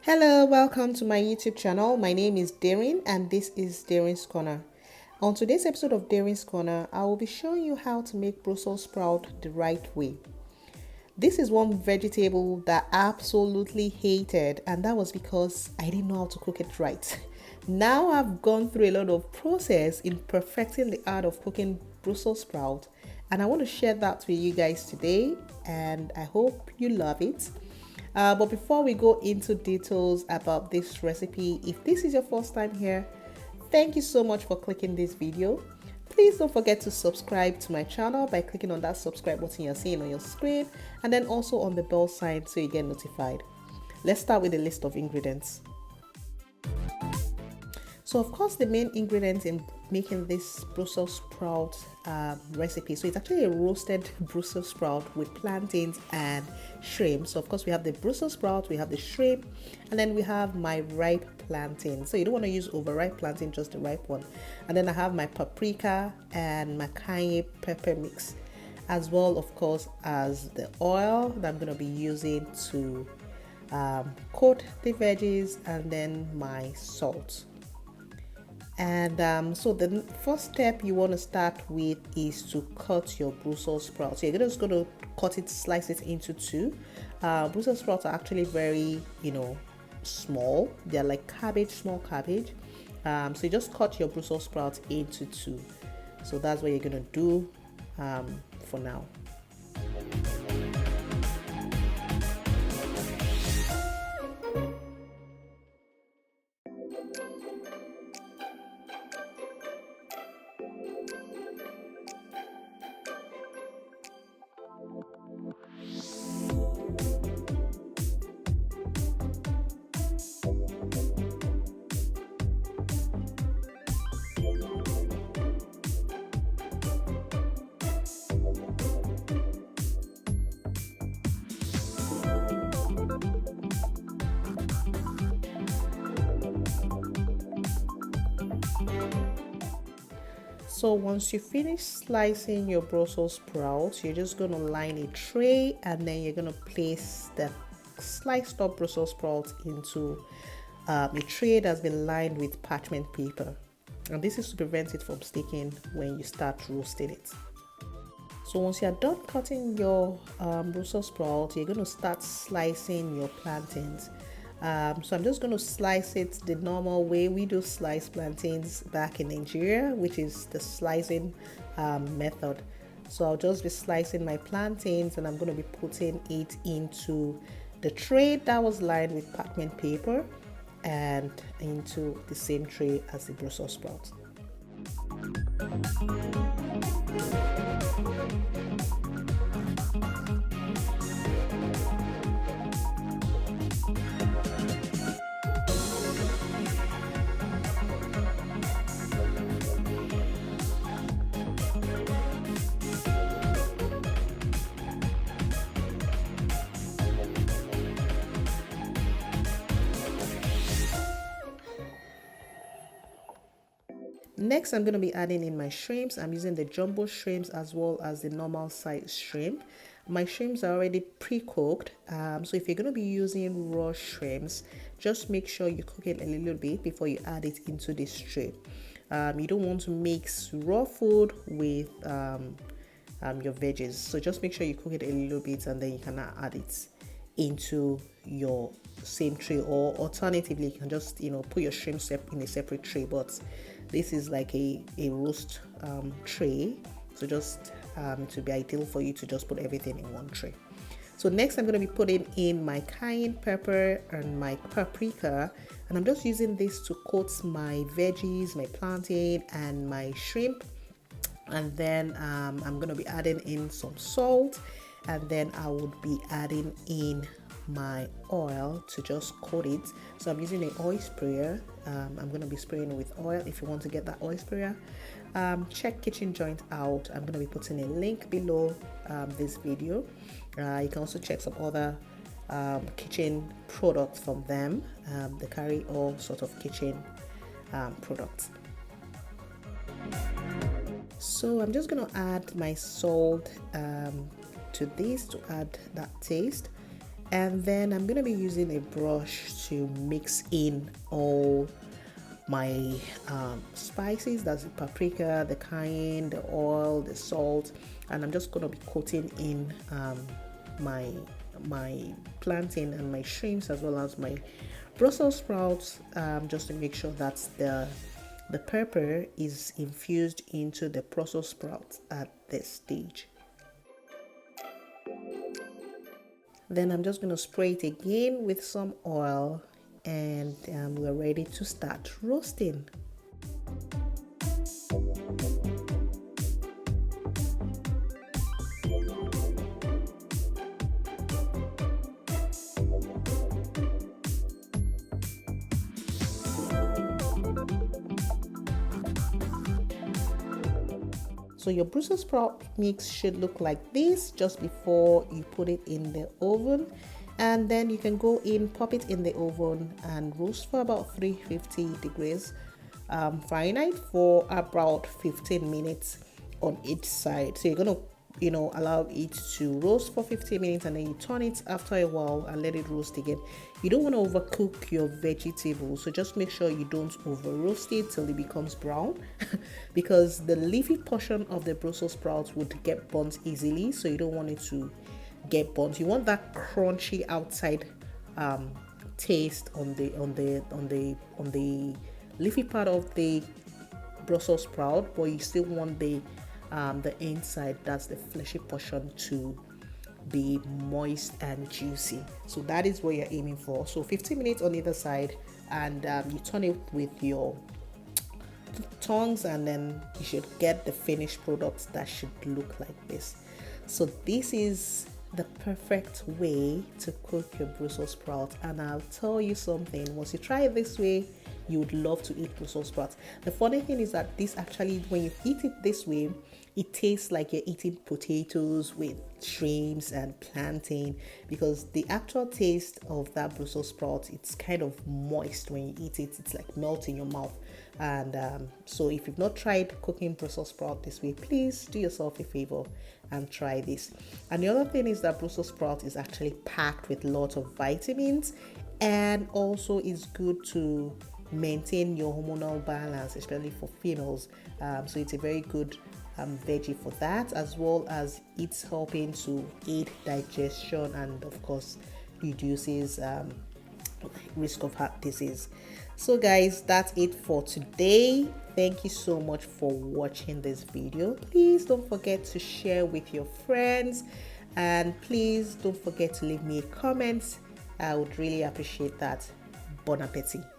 Hello, welcome to my YouTube channel. My name is Darin and this is DerinsCorner. On today's episode of DerinsCorner, I will be showing you how to make Brussels sprout the right way. This is one vegetable that I absolutely hated, and that was because I didn't know how to cook it right. Now I've gone through a lot of process in perfecting the art of cooking Brussels sprout, and I want to share that with you guys today, and I hope you love it. But before we go into details about this recipe, if this is your first time here, thank you so much for clicking this video. Please don't forget to subscribe to my channel by clicking on that subscribe button you're seeing on your screen, and then also on the bell sign so you get notified. Let's start with a list of ingredients. So of course, the main ingredients in making this Brussels sprout recipe, so it's actually a roasted Brussels sprout with plantains and shrimp. So of course we have the Brussels sprout, we have the shrimp, and then we have my ripe plantain. So you don't want to use overripe plantain, just the ripe one. And then I have my paprika and my cayenne pepper mix, as well of course as the oil that I'm going to be using to coat the veggies, and then my salt. And so the first step you want to start with is to cut your Brussels sprouts. So you're just going to cut it, slice it into two. Brussels sprouts are actually very, small. They're like cabbage, small cabbage. So you just cut your Brussels sprouts into two. So that's what you're going to do for now. So once you finish slicing your Brussels sprouts, you're just going to line a tray, and then you're going to place the sliced up Brussels sprouts into a tray that's been lined with parchment paper. And this is to prevent it from sticking when you start roasting it. So once you're done cutting your Brussels sprouts, you're going to start slicing your plantains. So I'm just going to slice it the normal way we do slice plantains back in Nigeria, which is the slicing method. So I'll just be slicing my plantains, and I'm going to be putting it into the tray that was lined with parchment paper and into the same tray as the Brussels sprouts. Next, I'm going to be adding in my shrimps. I'm using the jumbo shrimps as well as the normal size shrimp. My shrimps are already pre-cooked, so if you're going to be using raw shrimps, just make sure you cook it a little bit before you add it into this tray. You don't want to mix raw food with your veggies, so just make sure you cook it a little bit, and then you can add it into your same tray, or alternatively you can just put your shrimps in a separate tray, but this is like a roast tray, so just to be ideal for you to just put everything in one tray. So next I'm going to be putting in my cayenne pepper and my paprika, and I'm just using this to coat my veggies, my plantain and my shrimp. And then I'm going to be adding in some salt, and then I would be adding in my oil to just coat it. So I'm using an oil sprayer. I'm going to be spraying with oil. If you want to get that oil sprayer, check Kitchen Joint out. I'm going to be putting a link below this video. You can also check some other kitchen products from them. They carry all sorts of kitchen products. So I'm just going to add my salt to this to add that taste. And then I'm going to be using a brush to mix in all my spices. That's the paprika, the cayenne, the oil, the salt, and I'm just going to be coating in my plantain and my shrimps, as well as my Brussels sprouts, just to make sure that the pepper is infused into the Brussels sprouts at this stage. Then I'm just going to spray it again with some oil, and we're ready to start roasting. So your Brussels sprout mix should look like this just before you put it in the oven, and then you can go in, pop it in the oven and roast for about 350 degrees Fahrenheit for about 15 minutes on each side. So you're gonna allow it to roast for 15 minutes, and then you turn it after a while and let it roast again. You don't want to overcook your vegetables, so just make sure you don't over roast it till it becomes brown because the leafy portion of the Brussels sprouts would get burnt easily, so you don't want it to get burnt. You want that crunchy outside taste on the leafy part of the Brussels sprout, but you still want the inside, that's the fleshy portion, to be moist and juicy. So that is what you're aiming for. So 15 minutes on either side, and you turn it with your tongs, and then you should get the finished product that should look like this. So this is the perfect way to cook your Brussels sprouts, and I'll tell you something, once you try it this way, you would love to eat Brussels sprouts. The funny thing is that this actually, when you eat it this way, it tastes like you're eating potatoes with shrimps and plantain, because the actual taste of that Brussels sprout, it's kind of moist when you eat it. It's like melt in your mouth. And so if you've not tried cooking Brussels sprout this way, please do yourself a favor and try this. And the other thing is that Brussels sprout is actually packed with lots of vitamins, and also is good to maintain your hormonal balance, especially for females. So it's a very good veggie for that, as well as it's helping to aid digestion, and of course reduces risk of heart disease. So guys, that's it for today. Thank you so much for watching this video. Please don't forget to share with your friends, and please don't forget to leave me a comment. I would really appreciate that. Bon appetit.